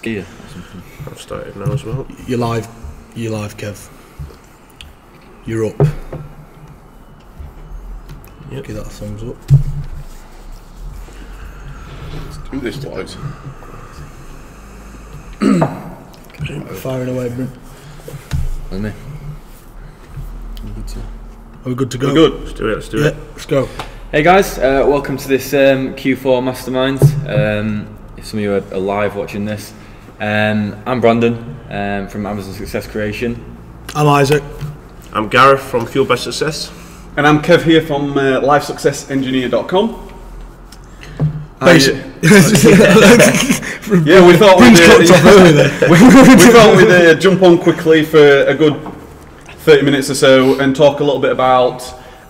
Skier or something. I've started now as well. You're live, Kev. You're up. Yep. Give that a thumbs up. Let's do this, boys. Firing away, Bryn. And me. Are we good to go? We're good. Let's do it. Let's do it. Let's go. Hey guys, welcome to this Q4 mastermind. If some of you are live watching this, I'm Brandon from Amazon Success Creation. I'm Izaak. I'm Gareth from Fuel by Success. And I'm Kev here from LifeSuccessEngineer.com. Yeah, we thought we'd jump on quickly for a good 30 minutes or so and talk a little bit about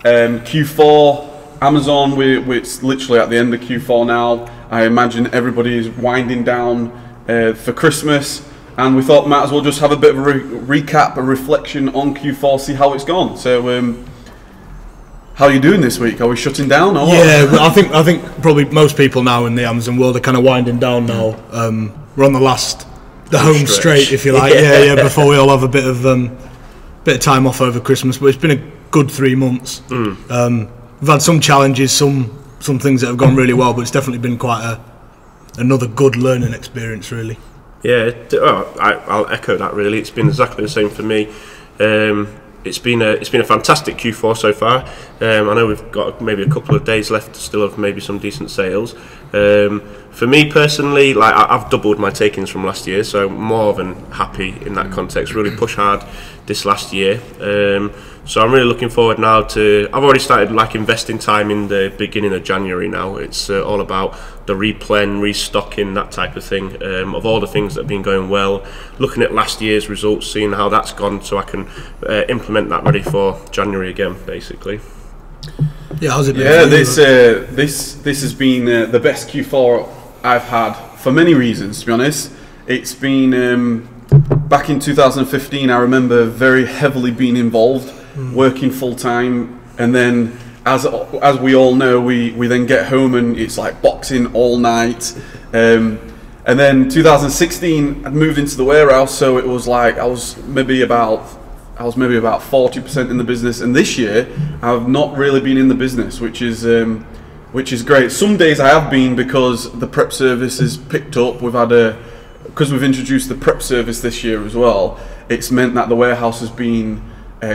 Q4, Amazon. It's literally at the end of Q4 now. I imagine everybody is winding down for Christmas, and we thought might as well just have a bit of a recap, a reflection on Q4, see how it's gone. So, how are you doing this week? Are we shutting down or what? Yeah, I think probably most people now in the Amazon world are kind of winding down now. We're on the home straight, if you like. Yeah, before we all have a bit of time off over Christmas. But it's been a good 3 months. We've had some challenges, some things that have gone really well, but it's definitely been quite another good learning experience, really. Yeah, I'll echo that. Really, it's been exactly the same for me. It's been a fantastic Q4 so far. I know we've got maybe a couple of days left still of maybe some decent sales. For me personally, like I've doubled my takings from last year, so more than happy in that context. Really push hard this last year. So I'm really looking forward now to. I've already started like investing time in the beginning of January now. It's all about the replen, restocking, that type of thing. Of all the things that have been going well, looking at last year's results, seeing how that's gone, so I can implement that ready for January again, basically. Yeah, how's it been? Yeah, this has been the best Q4 I've had for many reasons. To be honest, it's been back in 2015. I remember very heavily being involved, working full time, and then as we all know, we then get home and it's like boxing all night. And then 2016, I moved into the warehouse, so it was like I was maybe about 40% in the business, and this year I've not really been in the business, which is great. Some days I have been because the prep service has picked up. Because we've introduced the prep service this year as well. It's meant that the warehouse has been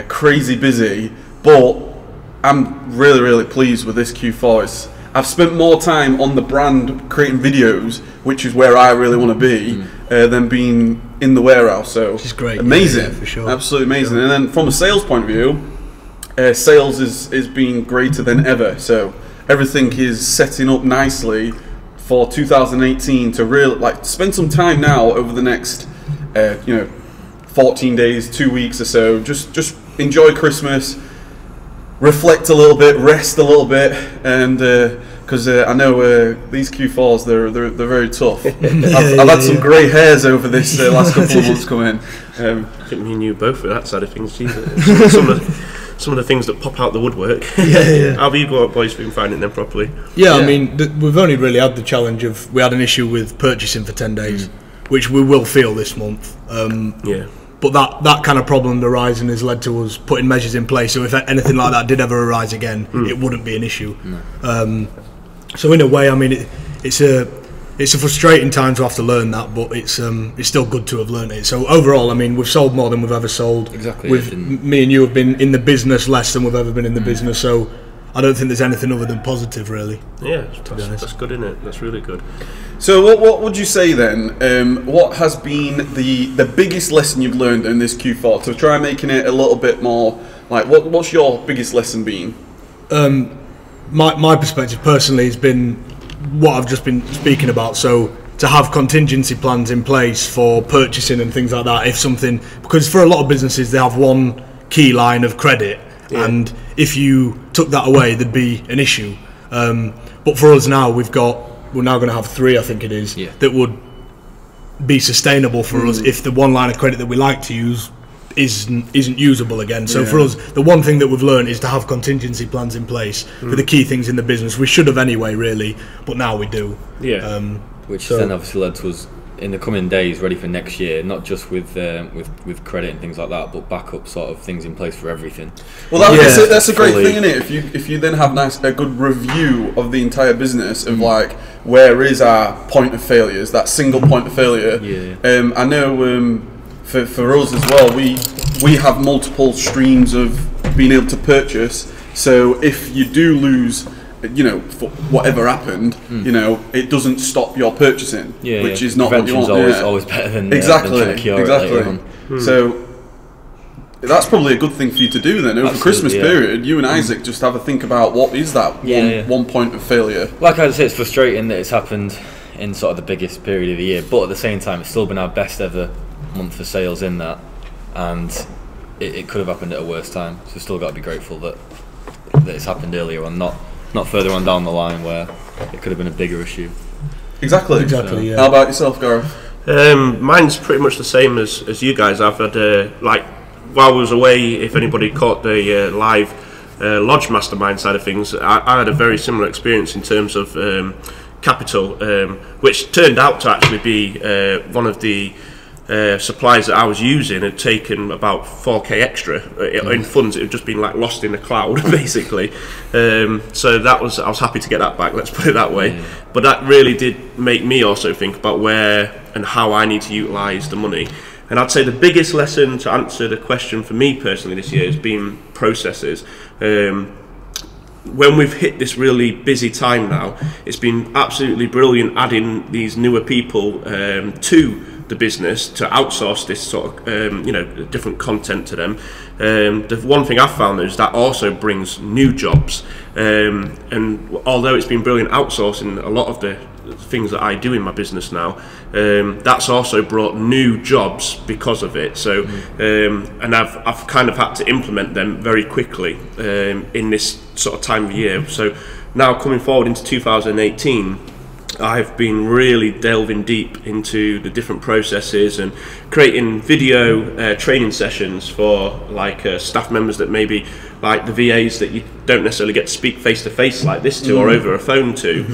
crazy busy, but I'm really pleased with this Q4. I've spent more time on the brand creating videos, which is where I really want to be, than being in the warehouse. So which is great. Amazing, yeah, for sure. Absolutely amazing. And then from a sales point of view, sales is being greater than ever. So everything is setting up nicely for 2018 to really spend some time now over the next 14 days, 2 weeks or so. Just enjoy Christmas, reflect a little bit, rest a little bit, and because I know these Q4s they're very tough. I've had some grey hairs over this last couple of months coming. I think me and you both with that side of things. Jesus. Some of the things that pop out the woodwork. How have you boys been finding them properly? Yeah, I mean, we've only really had the challenge of, we had an issue with purchasing for 10 days, which we will feel this month. But that kind of problem arising has led to us putting measures in place, so if anything like that did ever arise again, it wouldn't be an issue. So in a way, I mean, it's a frustrating time to have to learn that, but it's still good to have learned it. So overall, I mean, we've sold more than we've ever sold. Exactly. Me and you have been in the business less than we've ever been in the business, so I don't think there's anything other than positive, really. Yeah, that's good, isn't it? That's really good. So what would you say then? What has been the biggest lesson you've learned in this Q4 to try making it a little bit more like what's your biggest lesson been? My perspective personally has been what I've just been speaking about. So to have contingency plans in place for purchasing and things like that, if something, because for a lot of businesses they have one key line of credit, and if you took that away there'd be an issue. But for us now, we're now going to have 3, I think it is, that would be sustainable for us if the one line of credit that we like to use isn't usable again. So for us, the one thing that we've learned is to have contingency plans in place for the key things in the business. We should have anyway, really, but now we do. Which then obviously led to us in the coming days, ready for next year, not just with credit and things like that, but backup sort of things in place for everything. Well, that's a great thing, isn't it? If you then have a good review of the entire business of like where is our point of failures, that single point of failure. Yeah. I know for us as well, we have multiple streams of being able to purchase. So if you do lose, you know, for whatever happened, you know, it doesn't stop your purchasing, which is not what you want. Always better than exactly. Than cure it later on. So that's probably a good thing for you to do then over the Christmas period. You and Izaak just have a think about what is that one point of failure. Like I say, it's frustrating that it's happened in sort of the biggest period of the year, but at the same time, it's still been our best ever month for sales in that, and it could have happened at a worse time. So we've still got to be grateful that it's happened earlier on, not further on down the line where it could have been a bigger issue. Exactly. Yeah. How about yourself, Gareth? Mine's pretty much the same as you guys. I've had like while I was away, if anybody caught the live lodge mastermind side of things, I had a very similar experience in terms of capital, which turned out to actually be one of the supplies that I was using had taken about 4k extra in funds. It had just been like lost in the cloud basically, so I was happy to get that back, let's put it that way. But that really did make me also think about where and how I need to utilise the money. And I'd say the biggest lesson to answer the question for me personally this year has been processes. When we've hit this really busy time now, it's been absolutely brilliant adding these newer people to the business to outsource this sort of different content to them. The one thing I've found is that also brings new jobs, and although it's been brilliant outsourcing a lot of the things that I do in my business now, that's also brought new jobs because of it. So and I've kind of had to implement them very quickly in this sort of time of year. So now coming forward into 2018, I've been really delving deep into the different processes and creating video training sessions for like staff members that maybe like the VAs that you don't necessarily get to speak face to face like this to or over a phone to.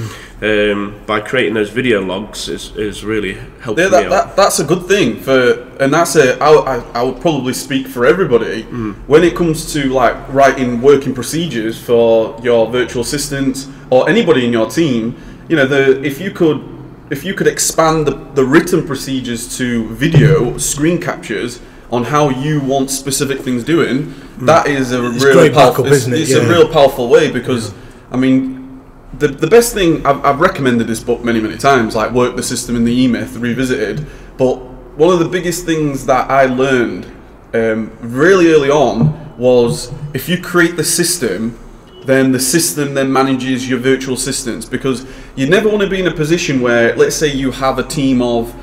By creating those video logs is really helping me out. That's a good thing I would probably speak for everybody when it comes to like writing working procedures for your virtual assistants or anybody in your team. You know, if you could expand the written procedures to video screen captures on how you want specific things doing, that is a really powerful. It's a real powerful way, because I mean, the best thing I've recommended this book many times, like Work the System in the E-Myth Revisited. But one of the biggest things that I learned really early on was if you create the system, then the system then manages your virtual assistants, because you never want to be in a position where, let's say you have a team of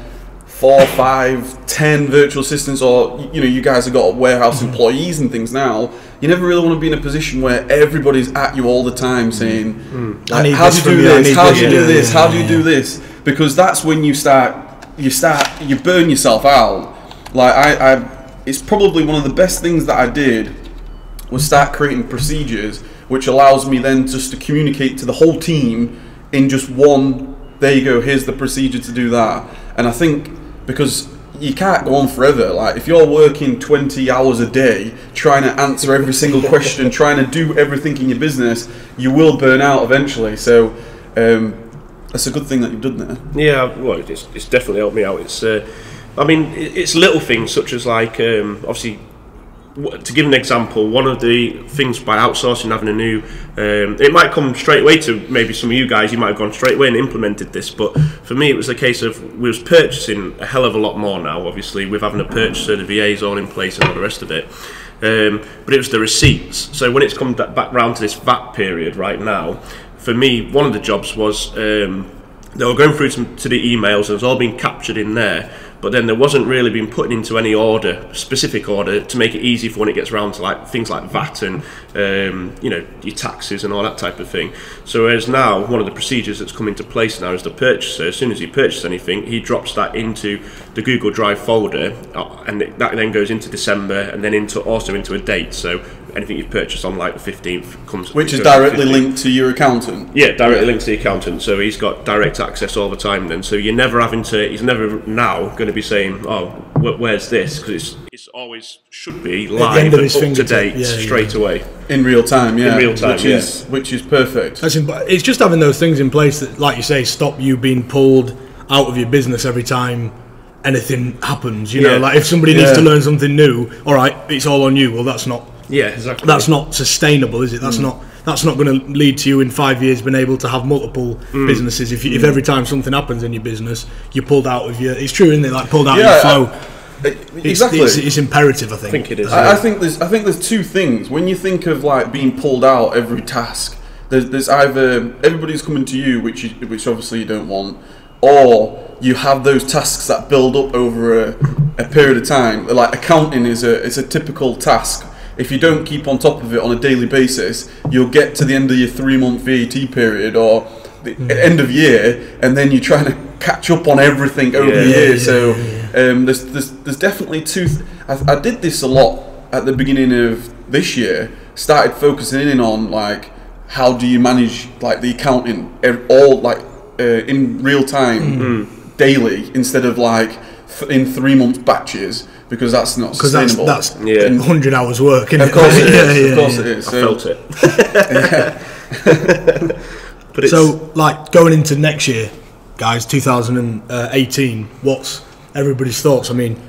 4, 5, 10 virtual assistants, or you know, you guys have got warehouse employees and things now. You never really want to be in a position where everybody's at you all the time saying, like, how do you do this? How do you do this? How do you do this? Because that's when you burn yourself out. Like it's probably one of the best things that I did was start creating procedures, which allows me then just to communicate to the whole team in just one, there you go, here's the procedure to do that. And I think because you can't go on forever, like if you're working 20 hours a day trying to answer every single question, trying to do everything in your business, you will burn out eventually. So that's a good thing that you've done there. Yeah, well, it's definitely helped me out. It's I mean, it's little things such as like obviously, to give an example, one of the things by outsourcing, having a new, it might come straight away to maybe some of you guys, you might have gone straight away and implemented this, but for me it was a case of we was purchasing a hell of a lot more now, obviously, with having a purchaser, the VAs all in place and all the rest of it, but it was the receipts. So when it's come back round to this VAT period right now, for me, one of the jobs was, they were going through to the emails and it was all being captured in there, but then there wasn't really being put into any order, specific order, to make it easy for when it gets around to like things like VAT and you know, your taxes and all that type of thing. So whereas now, one of the procedures that's come into place now is the purchaser, as soon as he purchases anything, he drops that into the Google Drive folder, and that then goes into December and then also into a date. So anything you've purchased on like the 15th comes, which is directly linked to your accountant. Yeah, directly linked to the accountant. So he's got direct access all the time. Then, so you're never having to. He's never now going to be saying, "Oh, where's this?" Because it's always should be live and up to date straight away in real time. Yeah, in real time, which is perfect. It's just having those things in place that, like you say, stop you being pulled out of your business every time anything happens. You know, like if somebody needs to learn something new, all right, it's all on you. Well, that's not. Yeah, exactly. That's not sustainable, is it? That's not. That's not going to lead to you in 5 years being able to have multiple businesses. If every time something happens in your business, you're pulled out of your. It's true, isn't it? Like pulled out of your flow. Exactly. It's imperative. I think it is. I think there's two things. When you think of like being pulled out every task, there's either everybody's coming to you, which obviously you don't want, or you have those tasks that build up over a period of time. Like accounting is a typical task. If you don't keep on top of it on a daily basis, you'll get to the end of your 3-month VAT period or the end of year, and then you're trying to catch up on everything over the year. So there's definitely two. I did this a lot at the beginning of this year. Started focusing in on like how do you manage like the accounting all like in real time daily instead of like in 3-month batches. Because that's not sustainable. That's 100 hours work, isn't Of course it is. Of course it is. I felt it. But so, like, going into next year, guys, 2018, what's everybody's thoughts? I mean,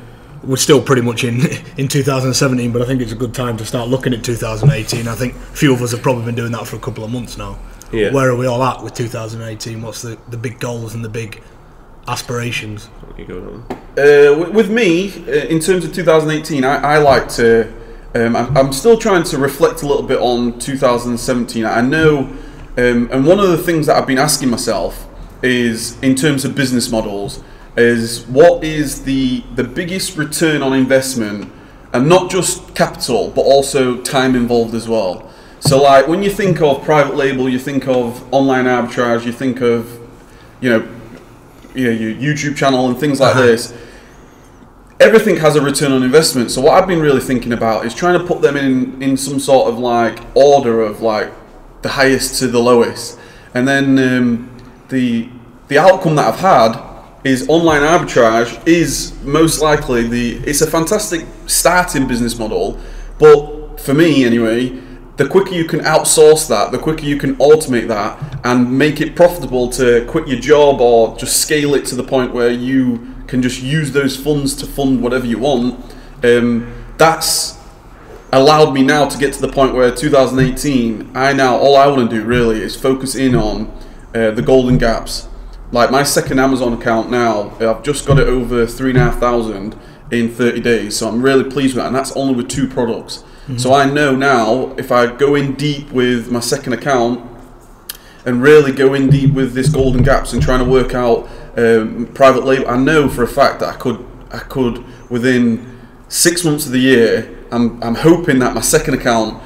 we're still pretty much in 2017, but I think it's a good time to start looking at 2018. I think a few of us have probably been doing that for a couple of months now. Yeah. Where are we all at with 2018? What's the big goals and the big aspirations? With me, in terms of 2018, I like to. I'm still trying to reflect a little bit on 2017. I know, and one of the things that I've been asking myself is, in terms of business models, is what is the biggest return on investment, and not just capital, but also time involved as well. So, like when you think of private label, you think of online arbitrage, you think of, your YouTube channel and things like this. Everything has a return on investment. So what I've been really thinking about is trying to put them in some sort of like order of like the highest to the lowest. And then the outcome that I've had is online arbitrage is most likely it's a fantastic starting business model, but for me anyway, the quicker you can outsource that, the quicker you can automate that and make it profitable to quit your job or just scale it to the point where you can just use those funds to fund whatever you want. That's allowed me now to get to the point where 2018, all I want to do really is focus in on the golden gaps. Like my second Amazon account now, I've just got it over 3,500 in 30 days. So I'm really pleased with that, and that's only with 2 products. So I know now if I go in deep with my second account and really go in deep with this golden gaps and trying to work out private label, I know for a fact that I could within 6 months of the year. I'm hoping that my second account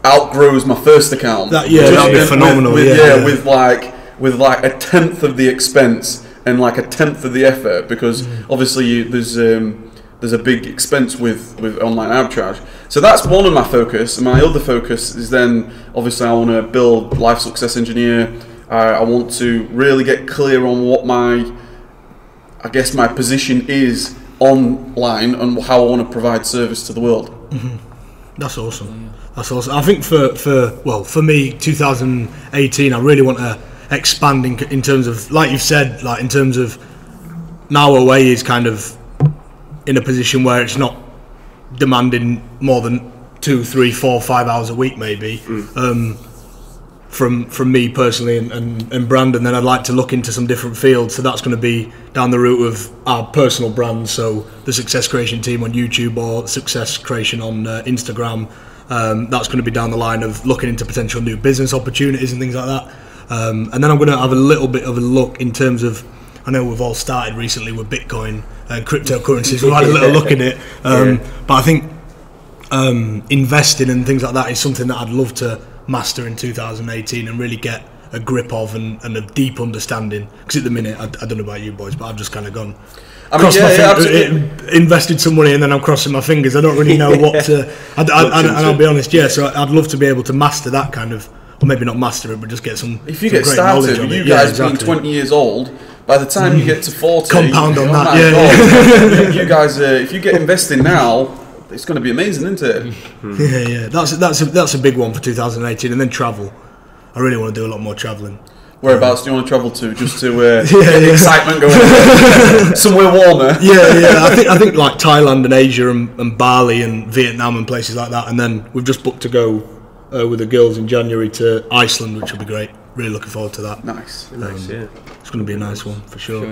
outgrows my first account. That'd be phenomenal. With like a tenth of the expense and like a tenth of the effort, because obviously there's a big expense with online arbitrage. So that's one of my focus. And my other focus is then, obviously, I want to build Life Success Engineer. I want to really get clear on what my position is online and how I want to provide service to the world. That's awesome. That's awesome. I think for me, 2018, I really want to expand in terms of, like you've said, like in terms of now Away is kind of in a position where it's not demanding more than 2, 3, 4, 5 hours a week maybe from me personally and Brandon. Then I'd like to look into some different fields, so that's going to be down the route of our personal brands, so the Success Creation team on YouTube or Success Creation on Instagram. That's going to be down the line of looking into potential new business opportunities and things like that. And then I'm going to have a little bit of a look in terms of, I know we've all started recently with Bitcoin and cryptocurrencies. We've had a little look at it, but I think investing and things like that is something that I'd love to master in 2018 and really get a grip of and a deep understanding. Because at the minute, I don't know about you boys, but I've just kind of gone. I mean, absolutely. invested some money and then I'm crossing my fingers. I don't really know what to. And I'll be honest, yeah. So I'd love to be able to master that kind of, or maybe not master it, but just get some. If you get started, with you guys being 20 years old, by the time you get to 40, compound on that. You guys, if you get investing now, it's going to be amazing, isn't it? Yeah. That's a big one for 2018, and then travel. I really want to do a lot more travelling. Whereabouts do you want to travel to, just to get the excitement going? Somewhere warmer. I think like Thailand and Asia and Bali and Vietnam and places like that. And then we've just booked to go with the girls in January to Iceland, which will be great. Really looking forward to that. Nice. It's going to be a nice one for sure.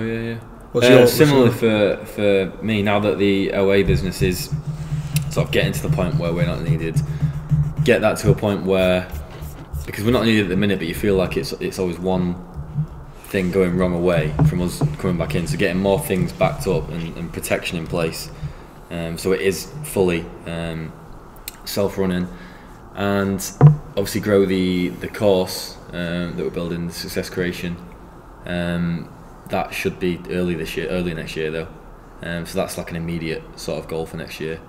Similarly for me, now that the OA business is sort of getting to the point where we're not needed, get that to a point where, because we're not needed at the minute, but you feel like it's always one thing going wrong away from us coming back in. So getting more things backed up and protection in place, so it is fully self-running, and obviously grow the course that we're building, the success creation. That should be early next year though. So that's like an immediate sort of goal for next year,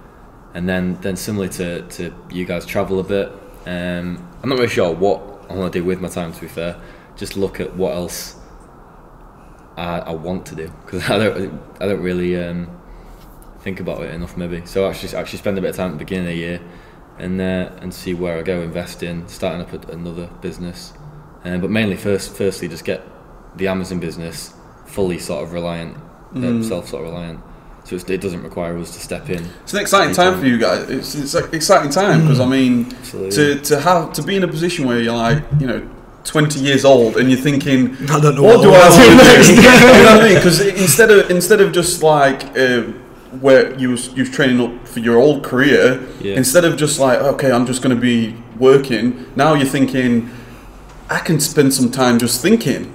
and then similarly to you guys, travel a bit. I'm not really sure what I want to do with my time, to be fair. Just look at what else I want to do, because I don't really think about it enough maybe. So actually spend a bit of time at the beginning of the year and see where I go, invest in, starting up another business, but mainly firstly just get the Amazon business fully sort of reliant, self sort of reliant. So it doesn't require us to step in. It's an exciting time for you guys. It's an exciting time because I mean, to be in a position where you're like, 20 years old and you're thinking, I don't know what do I want to do? You know what I mean? Because instead of just like where you was training up for your old career, instead of just like, okay, I'm just going to be working. Now you're thinking, I can spend some time just thinking.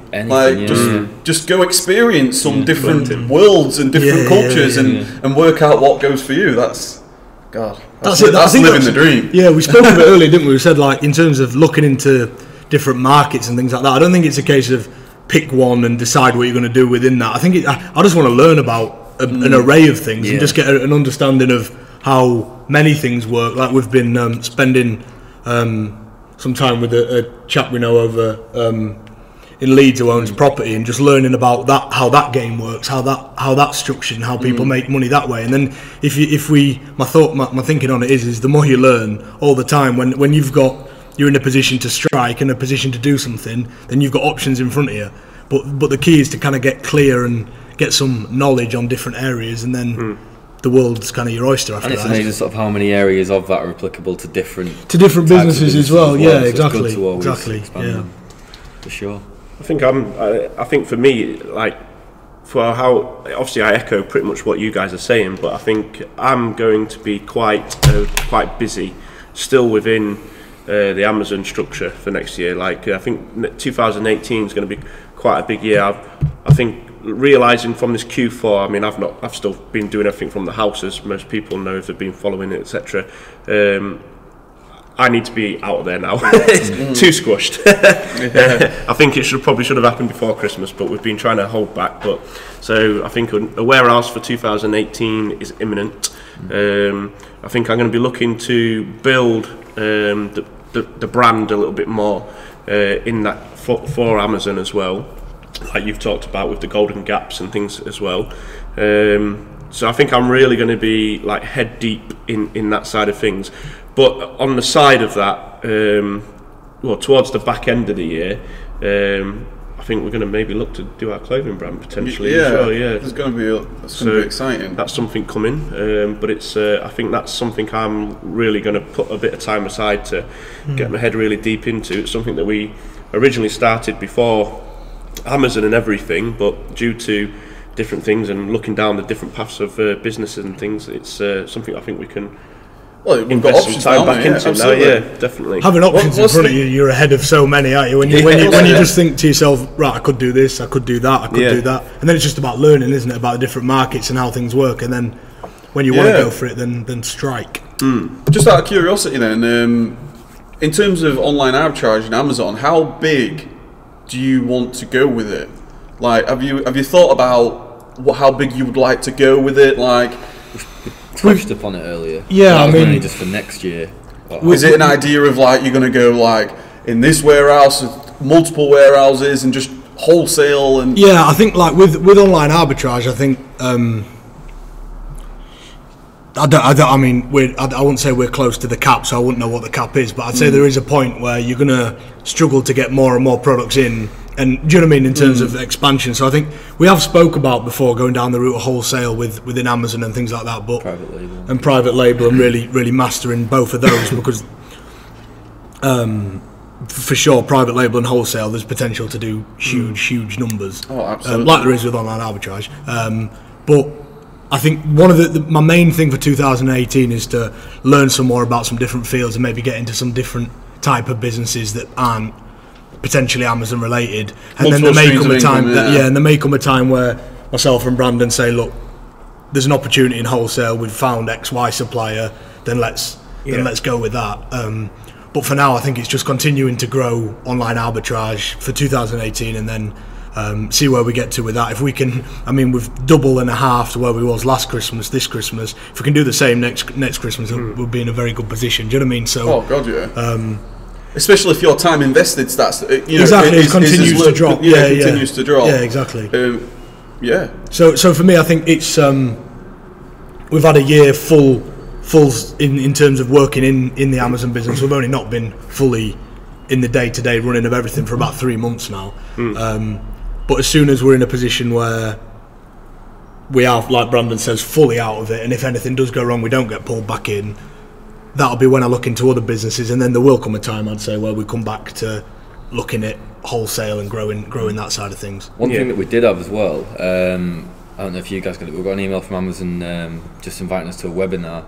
Just go experience some different worlds and different cultures and work out what goes for you. That's living the dream. Yeah, we spoke a bit earlier, didn't we? We said like in terms of looking into different markets and things like that. I don't think it's a case of pick one and decide what you're going to do within that. I think I just want to learn about an array of things and just get an understanding of how many things work. Like we've been spending some time with a chap we know over in Leeds who owns property, and just learning about that, how that game works, how that's structured, and how people make money that way. And then my thinking on it is the more you learn all the time, when you're in a position to strike and a position to do something, then you've got options in front of you. But the key is to kind of get clear and get some knowledge on different areas, and then the world's kind of your oyster after that. And it's amazing sort of how many areas of that are applicable to different businesses as well. Yeah, so exactly. It's good to always expand them, for sure. I think for me, like, for how obviously I echo pretty much what you guys are saying, but I think I'm going to be quite busy still within the Amazon structure for next year. Like I think 2018 is going to be quite a big year. I think realising from this Q4, I mean, I've still been doing everything from the house, as most people know if they've been following it, etc. I need to be out there now. It's too squashed. I think it should have happened before Christmas, but we've been trying to hold back. But so I think a warehouse for 2018 is imminent. I think I'm going to be looking to build the brand a little bit more in that for Amazon as well, like you've talked about with the golden gaps and things as well. So I think I'm really going to be like head deep in that side of things. But on the side of that, towards the back end of the year, I think we're going to maybe look to do our clothing brand potentially as well. Yeah, that's going to be exciting. That's something coming, but it's I think that's something I'm really going to put a bit of time aside to get my head really deep into. It's something that we originally started before Amazon and everything, but due to different things and looking down the different paths of businesses and things, it's something I think we can. Well, we've got options time back into now, definitely. Having options in front of you, you're ahead of so many, aren't you? When you just think to yourself, right, I could do this, I could do that, I could do that, and then it's just about learning, isn't it? About the different markets and how things work, and then when you want to go for it, then strike. Just out of curiosity, then, in terms of online arbitrage in Amazon, how big do you want to go with it? Like, have you thought about how big you would like to go with it? Like, touched upon it earlier. Yeah, I mean, mainly just for next year. Is it an idea of like you're going to go like in this warehouse, multiple warehouses, and just wholesale and? Yeah, I think like with online arbitrage, I think I mean I wouldn't say we're close to the cap, so I wouldn't know what the cap is, but I'd say there is a point where you're gonna struggle to get more and more products in, and do you know what I mean in terms of expansion. So I think we have spoke about before going down the route of wholesale within Amazon and things like that, but private label and really mastering both of those because for sure private label and wholesale there's potential to do huge numbers. Oh, absolutely. Like there is with online arbitrage, but I think one of my main thing for 2018 is to learn some more about some different fields and maybe get into some different type of businesses that aren't potentially Amazon related. And then there may come a time and there may come a time where myself and Brandon say, look, there's an opportunity in wholesale. We've found XY supplier. Then let's go with that. But for now, I think it's just continuing to grow online arbitrage for 2018, and then see where we get to with that. If we can, I mean, we've double and a half to where we was last Christmas, this Christmas. If we can do the same next Christmas, we'll be in a very good position. Do you know what I mean? So, oh god, yeah. Especially if your time invested starts, exactly, it continues to drop. It continues to drop. Yeah, exactly. Yeah. So for me, I think it's we've had a year full in terms of working in the Amazon business. We've only not been fully in the day-to-day running of everything for about 3 months now. But as soon as we're in a position where we are, like Brandon says, fully out of it, and if anything does go wrong, we don't get pulled back in, that'll be when I look into other businesses, and then there will come a time, I'd say, where we come back to looking at wholesale and growing that side of things. One thing that we did have as well, I don't know if you guys got it, we got an email from Amazon just inviting us to a webinar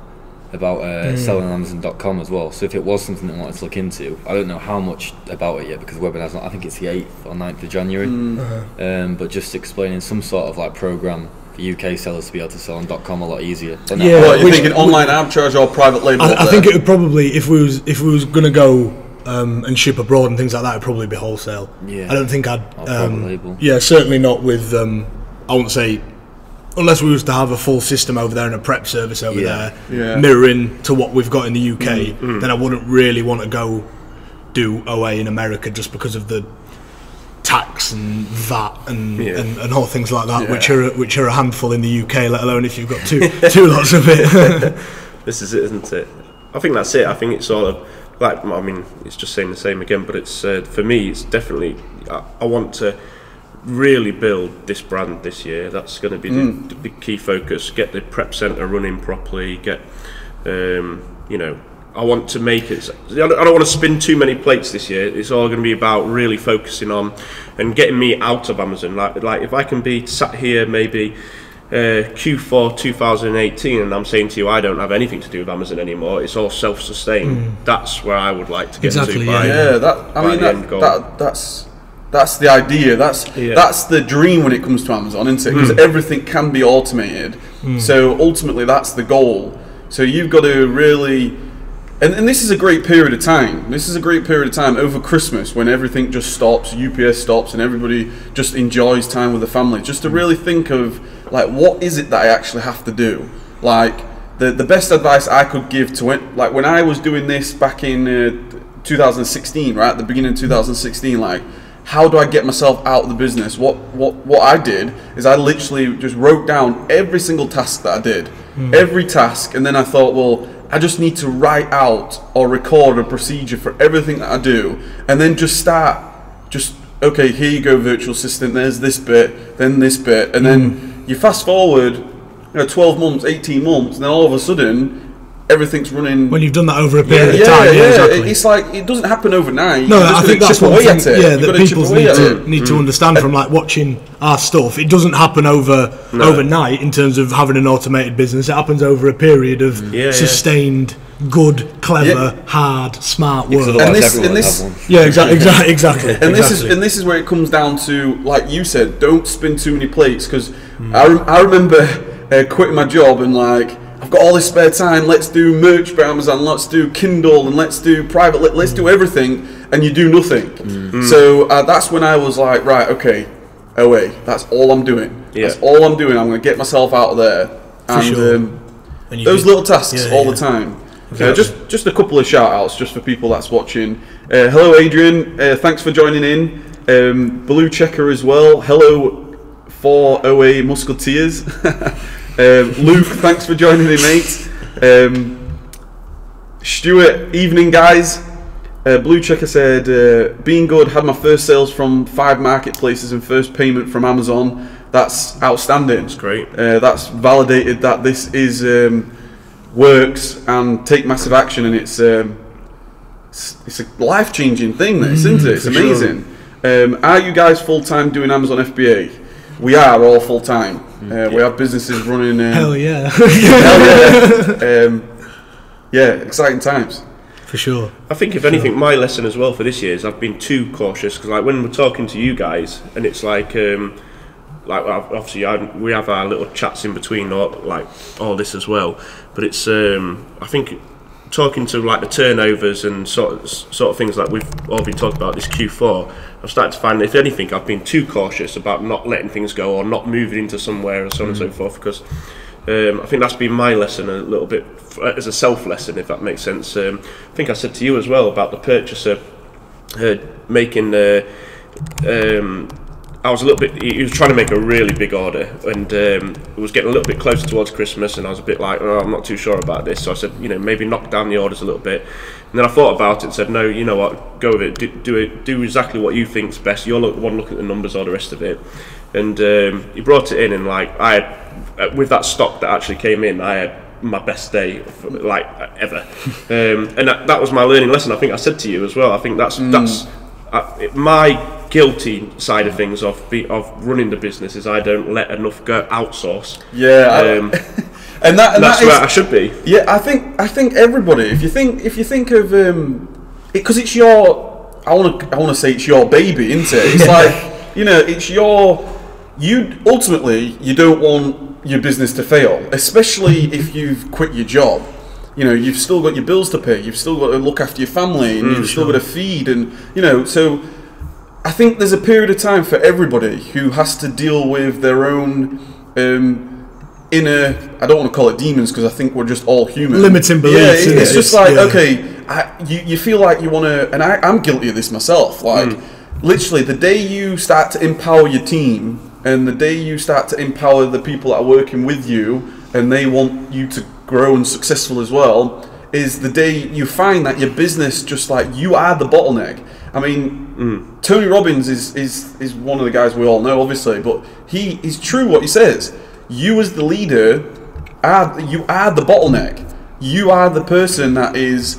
about selling on Amazon.com as well. So if it was something that I wanted to look into, I don't know how much about it yet because the webinar's not, I think it's the 8th or 9th of January, but just explaining some sort of like program for UK sellers to be able to sell on .com a lot easier. Yeah, what, you're thinking online arbitrage or private label? I think it would probably, if we was going to go and ship abroad and things like that, it'd probably be wholesale. Yeah. I don't think I'd private label. Yeah, certainly not with I wouldn't say, unless we was to have a full system over there and a prep service over there, mirroring to what we've got in the UK, then I wouldn't really want to go do OA in America just because of the tax and VAT and all things like that, which are a handful in the UK, let alone if you've got two lots of it. This is it, isn't it? I think that's it. I think it's sort of like, I mean, it's just saying the same again, but it's for me, it's definitely, I want to really build this brand this year. That's going to be the big key focus. Get the prep centre running properly. Get, I want to make it. I don't want to spin too many plates this year. It's all going to be about really focusing on and getting me out of Amazon. Like if I can be sat here maybe Q4 2018 and I'm saying to you I don't have anything to do with Amazon anymore. It's all self-sustained. That's where I would like to get to by the end goal. That's the idea. That's the dream when it comes to Amazon, isn't it? Because everything can be automated. So ultimately, that's the goal. So you've got to really, and this is a great period of time. This is a great period of time over Christmas when everything just stops, UPS stops, and everybody just enjoys time with the family. Just to really think of like, what is it that I actually have to do? Like the best advice I could give to it, like when I was doing this back in 2016, right at the beginning of 2016, like, how do I get myself out of the business? What I did is I literally just wrote down every single task that I did, every task, and then I thought, well, I just need to write out or record a procedure for everything that I do, and then okay, here you go, virtual assistant, there's this bit, then this bit, and then you fast forward 12 months, 18 months, and then all of a sudden, everything's running. When you've done that over a period of time, exactly. It's like it doesn't happen overnight. No, I think that's one thing. That people need to understand from like watching our stuff. It doesn't happen overnight in terms of having an automated business. It happens over a period of sustained, good, clever, hard, smart work. And exactly. And this is where it comes down to, like you said, don't spin too many plates. Because I remember quitting my job and like, I've got all this spare time, let's do merch for Amazon, let's do Kindle, and let's do private, let's do everything, and you do nothing. So that's when I was like, right, okay, OA, that's all I'm doing. That's all I'm doing. I'm going to get myself out of there. And those little tasks all the time. Just a couple of shout outs just for people that's watching. Hello Adrian, thanks for joining in. Blue Checker as well. Hello 4OA Musketeers. Luke, thanks for joining in, mate. Stuart, evening guys. Blue Checker said, being good, had my first sales from 5 marketplaces and first payment from Amazon. That's outstanding. That's great. That's validated that this is works and take massive action, and it's a life-changing thing, this, isn't it? It's amazing. Sure. Are you guys full-time doing Amazon FBA? We are all full-time. We have businesses running. Hell yeah. Hell yeah. Yeah, exciting times. For sure. I think if anything, my lesson as well for this year is I've been too cautious, because like when we're talking to you guys, and it's like obviously we have our little chats in between, like all this as well. But it's I think talking to like the turnovers and sort of things like we've all been talking about this Q4, I've started to find, if anything, I've been too cautious about not letting things go or not moving into somewhere and so on and so forth, because I think that's been my lesson a little bit as a self-lesson, if that makes sense. I think I said to you as well about the purchaser making I was a little bit, he was trying to make a really big order, and it was getting a little bit closer towards Christmas, and I was a bit like, oh, I'm not too sure about this. So I said, maybe knock down the orders a little bit. And then I thought about it and said, no, you know what, go with it, do exactly what you think's best. You're the one looking at the numbers, all the rest of it. And he brought it in, and like I had, with that stock that actually came in, I had my best day like ever. And that was my learning lesson. I think I said to you as well. I think that's my guilty side of things of running the business is I don't let enough go outsource. Yeah, and that's where I should be. Yeah, I think everybody. If you think of because it's your, I want to say it's your baby, isn't it? It's like it's your. You ultimately you don't want your business to fail, especially if you've quit your job. You've still got your bills to pay. You've still got to look after your family, and you've still got to feed, and so. I think there's a period of time for everybody who has to deal with their own inner, I don't want to call it demons, because I think we're just all human. Limiting beliefs. Yeah, it's just like, okay, you feel like you want to, and I'm guilty of this myself, like, literally, the day you start to empower your team, and the day you start to empower the people that are working with you, and they want you to grow and successful as well, is the day you find that your business just like, you are the bottleneck. I mean, Tony Robbins is one of the guys we all know, obviously, but he is true what he says. You as the leader, you are the bottleneck. You are the person that is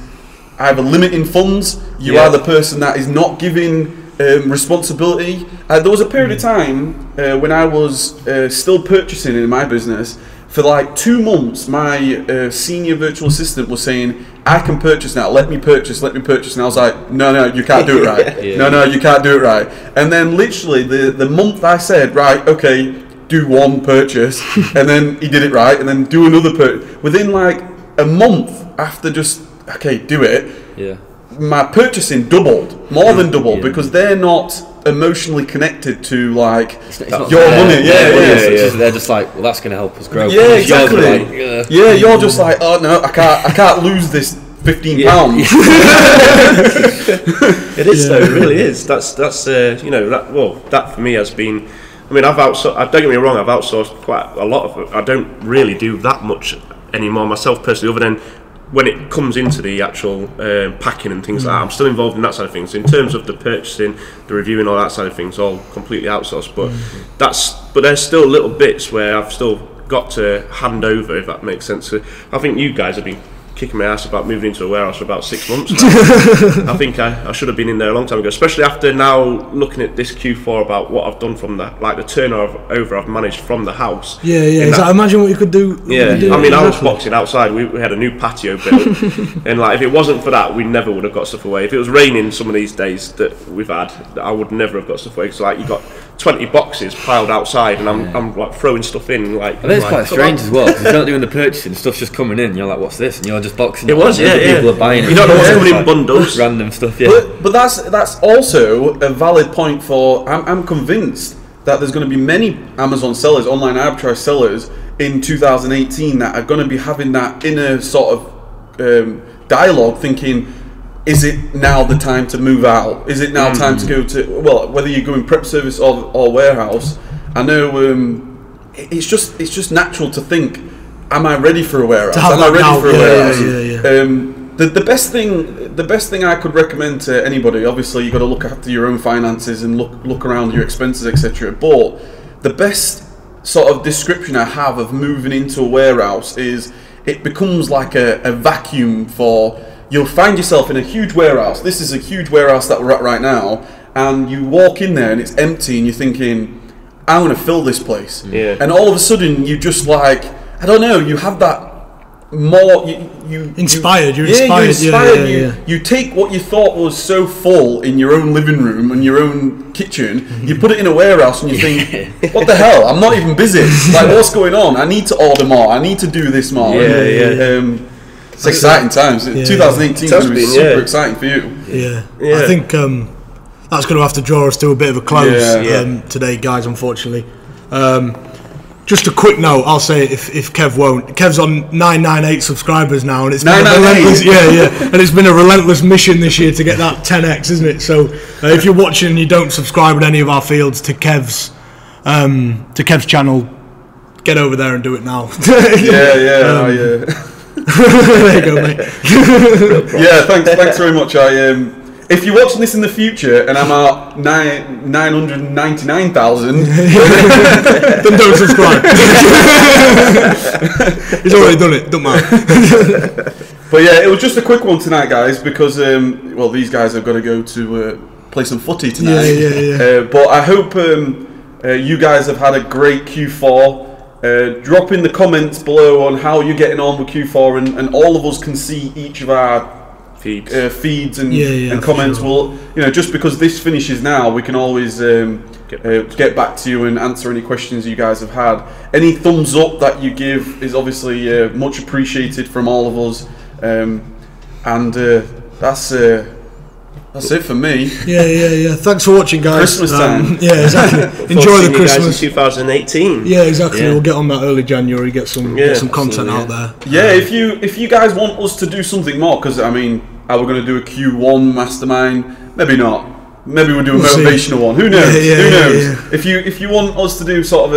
either limiting funds. You are the person that is not giving responsibility. There was a period of time when I was still purchasing in my business. For like 2 months, my senior virtual assistant was saying, I can purchase now, let me purchase. And I was like, no, you can't do it right. No, you can't do it right. And then literally the month I said, right, okay, do one purchase, and then he did it right, and then do another purchase. Within like a month after just, okay, do it, my purchasing doubled, more than doubled, because they're not emotionally connected to like your money. They're just like, well, that's going to help us grow. Yeah, exactly. Like, you're just like, oh no, I can't lose this £15. It is though, it really is. That's that for me has been. I mean, I've outsourced. Don't get me wrong, I've outsourced quite a lot of it. I don't really do that much anymore myself personally, other than when it comes into the actual packing and things like that. I'm still involved in that side of things. In terms of the purchasing, the reviewing, all that side of things, all completely outsourced. But there's still little bits where I've still got to hand over, if that makes sense. I think you guys have been kicking my ass about moving into a warehouse for about 6 months now. I think I should have been in there a long time ago, especially after now looking at this Q4 about what I've done from the turnover I've managed from the house. Imagine what you could do. I mean, I was boxing outside. We had a new patio built, and like if it wasn't for that, we never would have got stuff away. If it was raining some of these days that we've had, I would never have got stuff away. Because like you got 20 boxes piled outside, and I'm like throwing stuff in. Like, I think it's quite strange as well, because you're not doing the purchasing, stuff's just coming in. You're like, what's this? And you're just boxing. It was, people are buying it. You don't know what's coming in bundles. Random stuff, But that's also a valid point for. I'm convinced that there's going to be many Amazon sellers, online arbitrage sellers, in 2018 that are going to be having that inner sort of dialogue, thinking, is it now the time to move out? Is it now time to go to, well, whether you're going prep service or warehouse? I know it's just natural to think, am I ready for a warehouse? Am I ready for a warehouse? The best thing I could recommend to anybody, obviously you've got to look after your own finances and look around your expenses, etc. But the best sort of description I have of moving into a warehouse is it becomes like a vacuum for. You'll find yourself in a huge warehouse. This is a huge warehouse that we're at right now, and you walk in there and it's empty, and you're thinking, I'm going to fill this place. Yeah. And all of a sudden, you just like, I don't know, you have that more. You're inspired. You take what you thought was so full in your own living room and your own kitchen, you put it in a warehouse, and you think, what the hell? I'm not even busy. Like, what's going on? I need to order more. I need to do this more. It's exciting times. 2018 was super exciting for you. Yeah. I think that's going to have to draw us to a bit of a close today, guys, unfortunately. Just a quick note, I'll say it if Kev won't. Kev's on 998 subscribers now, and it's been a relentless, and it's been a relentless mission this year to get that 10x, isn't it? So if you're watching and you don't subscribe in any of our fields to Kev's channel, get over there and do it now. There you go, mate. Thanks very much. If you're watching this in the future and I'm at 999,000, then don't subscribe. He's already done it, don't matter. But yeah, it was just a quick one tonight, guys, because these guys have got to go to play some footy tonight. But I hope you guys have had a great Q4. Drop in the comments below on how you're getting on with Q4, and all of us can see each of our feeds and comments. Sure. Well, just because this finishes now, we can always get back to you and answer any questions you guys have had. Any thumbs up that you give is obviously much appreciated from all of us, and that's it for me. Yeah. Thanks for watching, guys. Christmas time. Exactly. Enjoy the Christmas. In 2018. Yeah, exactly. We'll get on that early January. Get some content out there. Yeah, if you guys want us to do something more, because I mean, are we going to do a Q1 mastermind? Maybe not. Maybe we'll do a motivational one. Who knows? Who knows? Yeah. If you want us to do sort of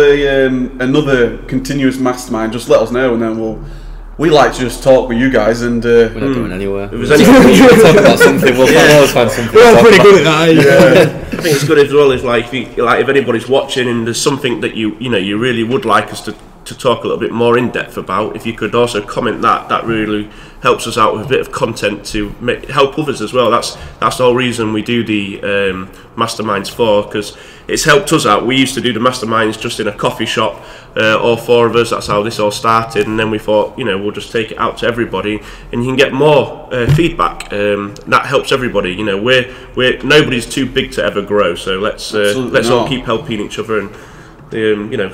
another continuous mastermind, just let us know, and then we like to just talk with you guys, and we're not going anywhere. If there's anything we'll talk about something, we'll always find something. We're all pretty good at that. I think it's good as well. Is like if anybody's watching and there's something that you really would like us to talk a little bit more in depth about, if you could also comment that really helps us out with a bit of content to help others as well. That's the whole reason we do the masterminds for, because it's helped us out. We used to do the masterminds just in a coffee shop, all four of us. That's how this all started, and then we thought, we'll just take it out to everybody, and you can get more feedback. That helps everybody. We're nobody's too big to ever grow, so let's all keep helping each other and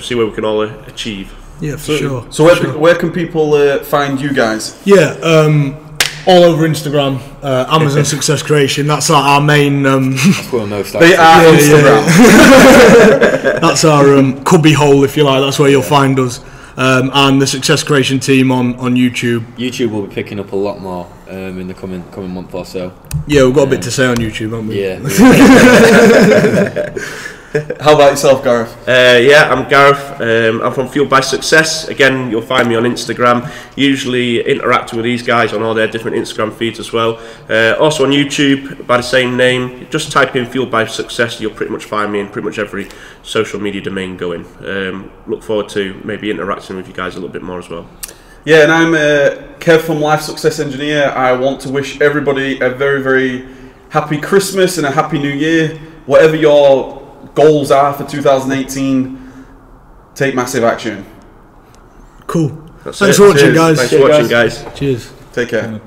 see where we can all achieve. Yeah, for sure. So where can people find you guys? Yeah, all over Instagram, Amazon Success Creation. That's our main. That's where most they are Instagram. That's our cubby hole, if you like. That's where you'll find us. And the Success Creation team on YouTube. YouTube will be picking up a lot more in the coming month or so. Yeah, we've got a bit to say on YouTube, haven't we? Yeah. How about yourself, Gareth? I'm Gareth. I'm from Fueled by Success. Again, you'll find me on Instagram. Usually interacting with these guys on all their different Instagram feeds as well. Also on YouTube by the same name. Just type in Fueled by Success. You'll pretty much find me in pretty much every social media domain going. Look forward to maybe interacting with you guys a little bit more as well. Yeah, and I'm Kev from Life Success Engineer. I want to wish everybody a very, very happy Christmas and a happy New Year. Whatever your goals are for 2018, take massive action. Cool. Thanks for watching, guys. Thanks for watching, guys. Cheers. Take care.